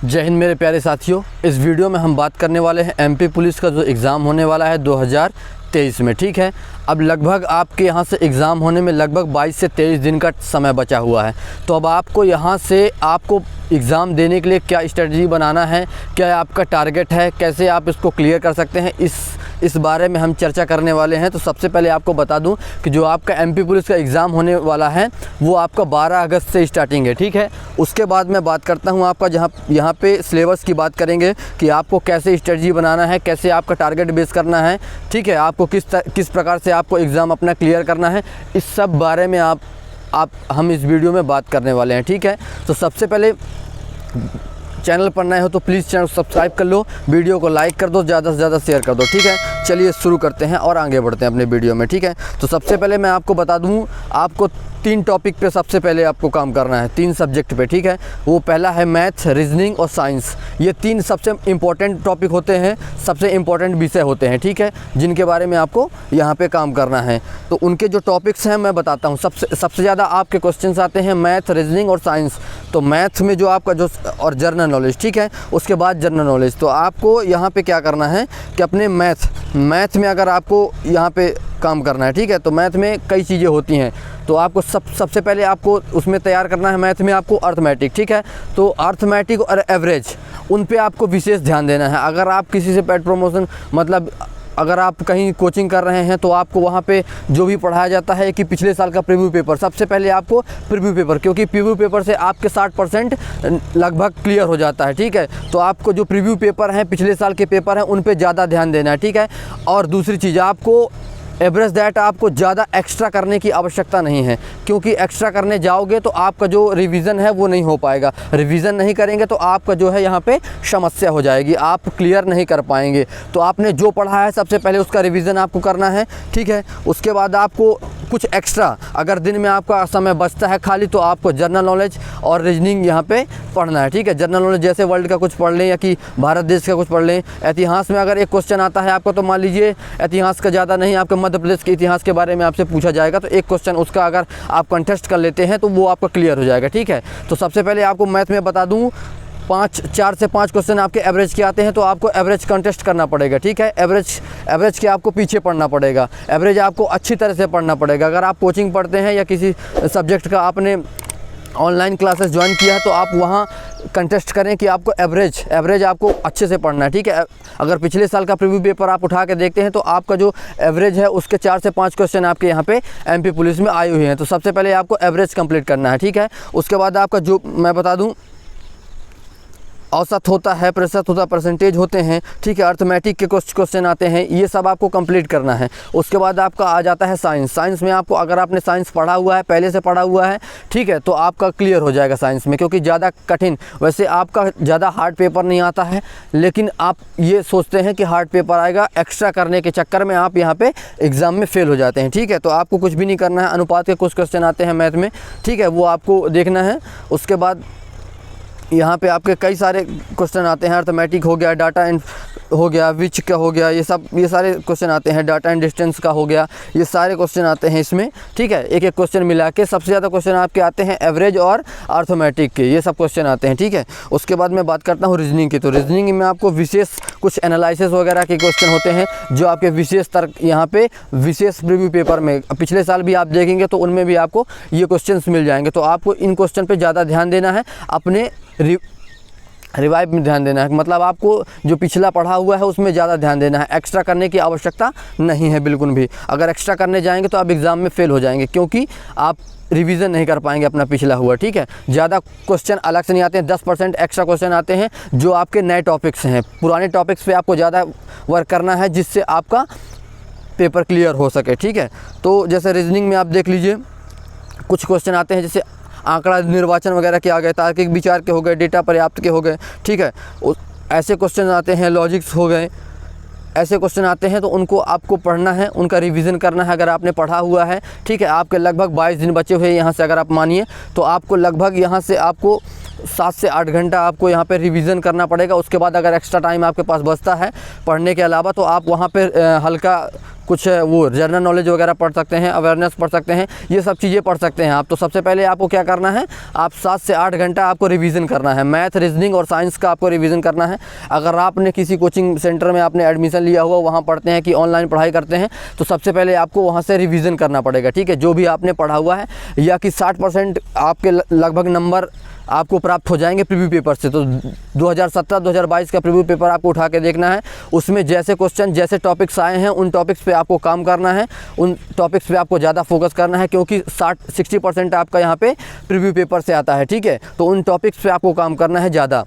जय हिंद मेरे प्यारे साथियों। इस वीडियो में हम बात करने वाले हैं एमपी पुलिस का जो एग्ज़ाम होने वाला है 2023 में। ठीक है, अब लगभग आपके यहाँ से एग्ज़ाम होने में लगभग 22 से 23 दिन का समय बचा हुआ है। तो अब आपको यहाँ से आपको एग्ज़ाम देने के लिए क्या स्ट्रेटजी बनाना है, क्या आपका टारगेट है, कैसे आप इसको क्लियर कर सकते हैं, इस बारे में हम चर्चा करने वाले हैं। तो सबसे पहले आपको बता दूं कि जो आपका एमपी पुलिस का एग्ज़ाम होने वाला है वो आपका 12 अगस्त से स्टार्टिंग है। ठीक है, उसके बाद मैं बात करता हूं आपका यहाँ पे सिलेबस की बात करेंगे कि आपको कैसे स्ट्रेटजी बनाना है, कैसे आपका टारगेट बेस करना है। ठीक है, आपको किस प्रकार से आपको एग्ज़ाम अपना क्लियर करना है, इस सब बारे में हम इस वीडियो में बात करने वाले हैं। ठीक है, तो सबसे पहले चैनल पर नए हो तो प्लीज़ चैनल सब्सक्राइब कर लो, वीडियो को लाइक कर दो, ज़्यादा से ज़्यादा शेयर कर दो। ठीक है, चलिए शुरू करते हैं और आगे बढ़ते हैं अपने वीडियो में। ठीक है, तो सबसे पहले मैं आपको बता दूं, आपको 3 टॉपिक पे सबसे पहले आपको काम करना है, 3 सब्जेक्ट पे। ठीक है, वो पहला है मैथ, रीजनिंग और साइंस। ये 3 सबसे इम्पोर्टेंट टॉपिक होते हैं, सबसे इम्पोर्टेंट विषय होते हैं। ठीक है, जिनके बारे में आपको यहाँ पे काम करना है। तो उनके जो टॉपिक्स हैं मैं बताता हूँ। सबसे ज़्यादा आपके क्वेश्चन आते हैं मैथ, रीजनिंग और साइंस। तो मैथ में जो आपका जो और जनरल नॉलेज, ठीक है, उसके बाद जनरल नॉलेज। तो आपको यहाँ पे क्या करना है कि अपने मैथ में अगर आपको यहाँ पे काम करना है, ठीक है, तो मैथ में कई चीज़ें होती हैं। तो आपको सबसे पहले आपको उसमें तैयार करना है मैथ में आपको अर्थमेटिक। ठीक है, तो अर्थमेटिक और एवरेज, उन पे आपको विशेष ध्यान देना है। अगर आप किसी से पेड प्रमोशन मतलब अगर आप कहीं कोचिंग कर रहे हैं तो आपको वहाँ पे जो भी पढ़ाया जाता है कि पिछले साल का प्रीव्यू पेपर, सबसे पहले आपको प्रीव्यू पेपर, क्योंकि प्रीव्यू पेपर से आपके 60% लगभग क्लियर हो जाता है। ठीक है, तो आपको जो प्रीव्यू पेपर हैं, पिछले साल के पेपर हैं, उन पे ज़्यादा ध्यान देना है। ठीक है, और दूसरी चीज़, आपको एवरेज दैट आपको ज़्यादा एक्स्ट्रा करने की आवश्यकता नहीं है, क्योंकि एक्स्ट्रा करने जाओगे तो आपका जो रिवीजन है वो नहीं हो पाएगा। रिवीजन नहीं करेंगे तो आपका जो है यहाँ पे समस्या हो जाएगी, आप क्लियर नहीं कर पाएंगे। तो आपने जो पढ़ा है सबसे पहले उसका रिवीजन आपको करना है। ठीक है, उसके बाद आपको कुछ एक्स्ट्रा, अगर दिन में आपका समय बचता है खाली, तो आपको जनरल नॉलेज और रीजनिंग यहाँ पे पढ़ना है। ठीक है, जनरल नॉलेज जैसे वर्ल्ड का कुछ पढ़ लें या कि भारत देश का कुछ पढ़ लें। इतिहास में अगर एक क्वेश्चन आता है आपको, तो मान लीजिए इतिहास का ज़्यादा नहीं, आपके मध्य प्रदेश के इतिहास के बारे में आपसे पूछा जाएगा, तो एक क्वेश्चन उसका अगर आप कंटेस्ट कर लेते हैं तो वो आपका क्लियर हो जाएगा। ठीक है, तो सबसे पहले आपको मैथ में बता दूँ 4 से 5 क्वेश्चन आपके एवरेज के आते हैं, तो आपको एवरेज कंटेस्ट करना पड़ेगा। ठीक है, एवरेज के आपको पीछे पढ़ना पड़ेगा, एवरेज आपको अच्छी तरह से पढ़ना पड़ेगा। अगर आप कोचिंग पढ़ते हैं या किसी सब्जेक्ट का आपने ऑनलाइन क्लासेस ज्वाइन किया है तो आप वहाँ कंटेस्ट करें कि आपको एवरेज आपको अच्छे से पढ़ना है। ठीक है, अगर पिछले साल का प्रीव्यू पेपर आप उठा के देखते हैं तो आपका जो एवरेज है उसके 4 से 5 क्वेश्चन आपके यहाँ पे एमपी पुलिस में आए हुए हैं। तो सबसे पहले आपको एवरेज कंप्लीट करना है। ठीक है, उसके बाद आपका जो मैं बता दूँ, औसत होता है, प्रतिशत होता है, परसेंटेज होते हैं। ठीक है, अर्थमेटिक के क्वेश्चन आते हैं, ये सब आपको कंप्लीट करना है। उसके बाद आपका आ जाता है साइंस में आपको, अगर आपने साइंस पढ़ा हुआ है, पहले से पढ़ा हुआ है, ठीक है, तो आपका क्लियर हो जाएगा साइंस में, क्योंकि ज़्यादा कठिन, वैसे आपका ज़्यादा हार्ड पेपर नहीं आता है, लेकिन आप ये सोचते हैं कि हार्ड पेपर आएगा, एक्स्ट्रा करने के चक्कर में आप यहाँ पे एग्ज़ाम में फेल हो जाते हैं। ठीक है, तो आपको कुछ भी नहीं करना है। अनुपात के कुछ क्वेश्चन आते हैं मैथ में, ठीक है, वो आपको देखना है। उसके बाद यहाँ पे आपके कई सारे क्वेश्चन आते हैं, अर्थमेटिक हो गया, डाटा एंड हो गया, विच का हो गया, ये सारे क्वेश्चन आते हैं, डाटा एंड डिस्टेंस का हो गया, ये सारे क्वेश्चन आते हैं इसमें। ठीक है, एक एक क्वेश्चन मिला के सबसे ज़्यादा क्वेश्चन आपके आते हैं एवरेज और अर्थमेटिक के, ये सब क्वेश्चन आते हैं। ठीक है, उसके बाद मैं बात करता हूँ रीजनिंग की। तो रीजनिंग में आपको विशेष कुछ एनालिसिस वगैरह के क्वेश्चन होते हैं जो आपके विशेष तर्क यहाँ पे विशेष प्रीव्यू पेपर में, पिछले साल भी आप देखेंगे तो उनमें भी आपको ये क्वेश्चन मिल जाएंगे। तो आपको इन क्वेश्चन पर ज़्यादा ध्यान देना है, अपने रिवाइव में ध्यान देना है, मतलब आपको जो पिछला पढ़ा हुआ है उसमें ज़्यादा ध्यान देना है। एक्स्ट्रा करने की आवश्यकता नहीं है बिल्कुल भी। अगर एक्स्ट्रा करने जाएंगे तो आप एग्ज़ाम में फेल हो जाएंगे, क्योंकि आप रिवीजन नहीं कर पाएंगे अपना पिछला हुआ। ठीक है, ज़्यादा क्वेश्चन अलग से नहीं आते हैं, 10% एक्स्ट्रा क्वेश्चन आते हैं जो आपके नए टॉपिक्स हैं। पुराने टॉपिक्स पे आपको ज़्यादा वर्क करना है, जिससे आपका पेपर क्लियर हो सके। ठीक है, तो जैसे रीजनिंग में आप देख लीजिए, कुछ क्वेश्चन आते हैं जैसे आंकड़ा निर्वाचन वगैरह के आ गए, तार्किक विचार के हो गए, डेटा पर्याप्त के हो गए। ठीक है, ऐसे क्वेश्चन आते हैं, लॉजिक्स हो गए, ऐसे क्वेश्चन आते हैं, तो उनको आपको पढ़ना है, उनका रिवीजन करना है अगर आपने पढ़ा हुआ है। ठीक है, आपके लगभग 22 दिन बचे हुए हैं यहाँ से, अगर आप मानिए तो आपको लगभग यहाँ से आपको 7 से 8 घंटा आपको यहाँ पे रिवीजन करना पड़ेगा। उसके बाद अगर एक्स्ट्रा टाइम आपके पास बचता है पढ़ने के अलावा, तो आप वहाँ पे हल्का कुछ वो जनरल नॉलेज वगैरह पढ़ सकते हैं, अवेयरनेस पढ़ सकते हैं, ये सब चीज़ें पढ़ सकते हैं आप। तो सबसे पहले आपको क्या करना है, आप 7 से 8 घंटा आपको रिवीजन करना है। मैथ, रीजनिंग और साइंस का आपको रिवीजन करना है। अगर आपने किसी कोचिंग सेंटर में आपने एडमिशन लिया हुआ, वहाँ पढ़ते हैं कि ऑनलाइन पढ़ाई करते हैं, तो सबसे पहले आपको वहाँ से रिवीजन करना पड़ेगा, ठीक है, जो भी आपने पढ़ा हुआ है, या कि 60% आपके लगभग नंबर आपको प्राप्त हो जाएंगे प्रीव्यू पेपर से। तो 2017-2022 का प्रीव्यू पेपर आपको उठा के देखना है। उसमें जैसे क्वेश्चन, जैसे टॉपिक्स आए हैं, उन टॉपिक्स पे आपको काम करना है, उन टॉपिक्स पे आपको ज़्यादा फोकस करना है, क्योंकि 60% आपका यहाँ पे प्रीव्यू पेपर से आता है, ठीक है। तो उन टॉपिक्स पे आपको काम करना है ज़्यादा।